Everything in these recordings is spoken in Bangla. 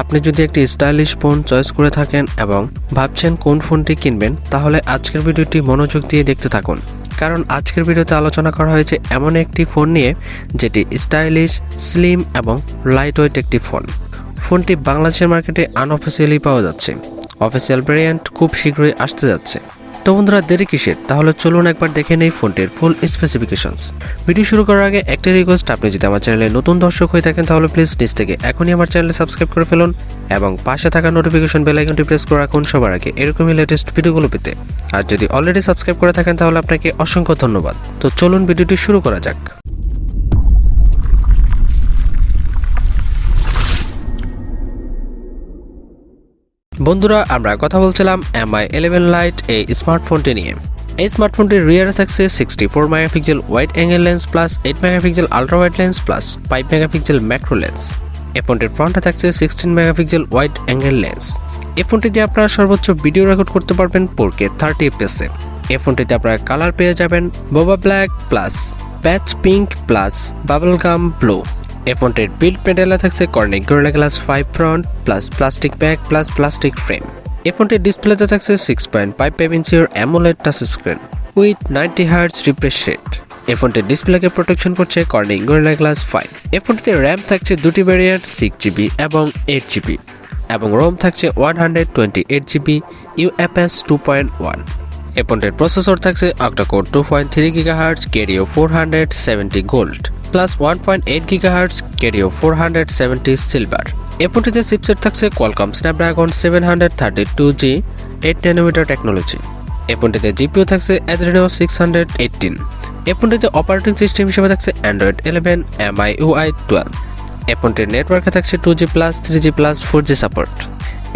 আপনি যদি একটি স্টাইলিশ ফোন চয়েস করে থাকেন এবং ভাবছেন কোন ফোনটি কিনবেন, তাহলে আজকের ভিডিওটি মনোযোগ দিয়ে দেখতে থাকুন। কারণ আজকের ভিডিওতে আলোচনা করা হয়েছে এমন একটি ফোন নিয়ে যেটি স্টাইলিশ, স্লিম এবং লাইট ওয়েট একটি ফোন। ফোনটি বাংলাদেশের মার্কেটে আনঅফিসিয়ালি পাওয়া যাচ্ছে। অফিসিয়াল ভ্যারিয়েন্ট খুব শীঘ্রই আসতে যাচ্ছে। তো বন্ধুরা, দেরি কিসের? তাহলে চলুন একবার দেখে নেই ফোনটির ফুল স্পেসিফিকেশনস। ভিডিও শুরু করার আগে একটা রিকোয়েস্ট, আপনি যদি আমার চ্যানেলে নতুন দর্শক হয়ে থাকেন তাহলে প্লিজ নিচ থেকে এখনই আমার চ্যানেলে সাবস্ক্রাইব করে ফেলুন এবং পাশে থাকা নোটিফিকেশন বেল আইকনটি প্রেস করে রাখুন সবার আগে এরকমই লেটেস্ট ভিডিওগুলো পেতে। আর যদি অলরেডি সাবস্ক্রাইব করে থাকেন তাহলে আপনাকে অসংখ্য ধন্যবাদ। তো চলুন ভিডিওটি শুরু করা যাক। বন্ধুরা, আমরা কথা বলছিলাম MI 11 লাইট এই স্মার্টফোনটি নিয়ে। এই স্মার্টফোনটির রিয়ারে থাকছে 64 megapixel wide angle lens plus 8 megapixel ultra wide lens plus 5 megapixel macro lens. এই ফোনটির ফ্রন্টে থাকছে 16 মেগাপিক্সেল ওয়াইড অ্যাঙ্গেল লেন্স। এই ফোনটি দিয়ে আপনারা সর্বোচ্চ ভিডিও রেকর্ড করতে পারবেন 4K 30 fps এ। এই ফোনটিতে আপনারা কালার পেয়ে যাবেন boba black plus patch pink plus bubble gum blue. এই ফোনটির বিল্ড প্যানেলে থাকছে Corning Gorilla Glass 5 front plus plastic back plus plastic frame. এই ফোনটির ডিসপ্লেতে থাকছে 6.55 ইঞ্চির AMOLED touch screen with 90 hertz refresh rate. এই ফোনটির ডিসপ্লেকে প্রোটেকশন করছে কর্নিং গরিলা গ্লাস 5। এই ফোনটিতে র্যাম থাকছে দুটি ভ্যারিয়েন্ট 6GB এবং 8GB এবং রোম থাকছে 128GB UFS 2.1। এই ফোনটির প্রসেসর থাকছে octa-core 2.3 GHz কেডিও 470 gold plus 1.8 GHz কেডিও 470 silver. এই ফোনটিতে চিপসেট থাকছে Qualcomm Snapdragon 732G 8nm technology. এই ফোনটিতে জিপিইউ থাকছে Adreno 618। এই ফোনটিতে অপারেটিং সিস্টেম হিসেবে থাকছে Android 11 MIUI 12। এই ফোনটির নেটওয়ার্কে থাকছে 2G+, 3G+, 4G সাপোর্ট।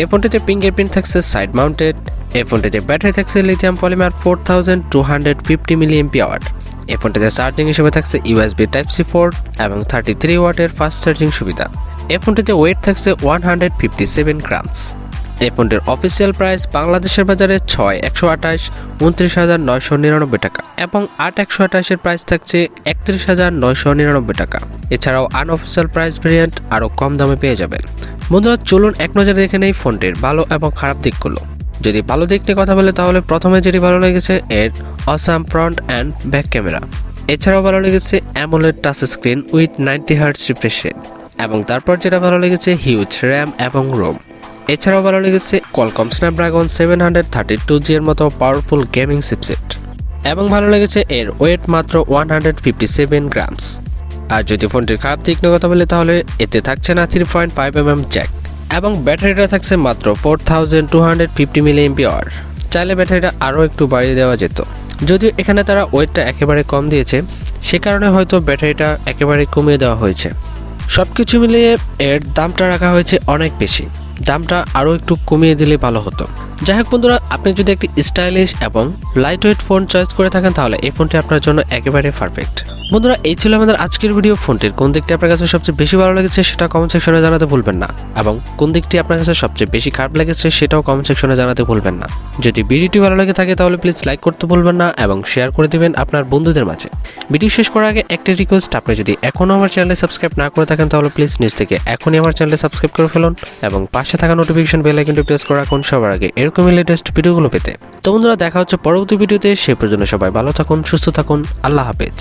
এই ফোনটিতে ফিঙ্গারপ্রিন্ট থাকছে সাইড মাউন্টেড। এই ফোনটিতে ব্যাটারি থাকছে লিথিয়াম পলিমার 4250 mAh। এই ফোনটিতে চার্জিং হিসেবে থাকছে USB Type-C পোর্ট এবং 33 ওয়াটের ফাস্ট চার্জিং সুবিধা। এই ফোনটিতে ওয়েট থাকছে 157 গ্রামস। এই ফোনটির অফিসিয়াল প্রাইস বাংলাদেশের বাজারে 6/128 29,999 টাকা এবং 8/128 এর প্রাইস থাকছে 31,999 টাকা। এছাড়াও আনঅফিসিয়াল প্রাইস ভেরিয়েন্ট আরও কম দামে পেয়ে যাবেন। বন্ধুরা, চলুন এক নজরে দেখে নেই ফোনটির ভালো এবং খারাপ দিকগুলো। যদি ভালো দিক নিয়ে কথা বলে তাহলে প্রথমে যেটি ভালো লেগেছে এর awesome front and back camera. এছাড়াও ভালো লেগেছে AMOLED touch screen with 90 hertz refresh rate এবং তারপর যেটা ভালো লেগেছে হিউজ র্যাম এবং রোম। এছাড়াও ভালো লেগেছে কোয়ালকম স্ন্যাপড্রাগন 732G এর মতো পাওয়ারফুল গেমিং চিপসেট এবং ভালো লেগেছে এর ওয়েট মাত্র 157 গ্রামস। আর যদি ফোনটির খারাপ দিক নিয়ে কথা বলে তাহলে এতে থাকছে না 3.5mm জ্যাক এবং ব্যাটারিটা থাকছে মাত্র 4250 mAh। চাইলে ব্যাটারিটা আরও একটু বাড়িয়ে দেওয়া যেত, যদিও এখানে তারা ওয়েটটা একেবারে কম দিয়েছে, সে কারণে হয়তো ব্যাটারিটা একেবারে কমিয়ে দেওয়া হয়েছে। সব কিছু মিলিয়ে এর দামটা রাখা হয়েছে অনেক বেশি। দামটা আরও একটু কমিয়ে দিলে ভালো হতো। যাই হোক বন্ধুরা, আপনি যদি একটি স্টাইলিশ এবং লাইট ওয়েট ফোন চয়েস করে থাকেন তাহলে এই ফোনটি আপনার জন্য একেবারে পারফেক্ট। বন্ধুরা, এই ছিল আমাদের আজকের ভিডিও। ফোনটির কোন দিকটি আপনার কাছে সবচেয়ে বেশি ভালো লেগেছে সেটা কমেন্ট সেকশনে জানাতে ভুলবেন না এবং কোন দিকটি আপনার কাছে সবচেয়ে বেশি খারাপ লেগেছে সেটাও কমেন্ট সেকশনে জানাতে ভুলবেন না। যদি ভিডিওটি ভালো লেগে থাকে তাহলে প্লিজ লাইক করতে ভুলবেন না এবং শেয়ার করে দিবেন আপনার বন্ধুদের মাঝে। ভিডিও শেষ করার আগে একটা রিকোয়েস্ট, আপনি যদি এখনও আমার চ্যানেলে সাবস্ক্রাইব না করে থাকেন তাহলে প্লিজ নিচ থেকে এখনই আমার চ্যানেলে সাবস্ক্রাইব করে ফেলুন এবং পাশে থাকা নোটিফিকেশন বেল আইকনটি প্রেস করে রাখুন সবার আগে এরকমই লেটেস্ট ভিডিওগুলো পেতে। তো বন্ধুরা, দেখা হচ্ছে পরবর্তী ভিডিওতে। সে পর্যন্ত সবাই ভালো থাকুন, সুস্থ থাকুন। আল্লাহ হাফেজ।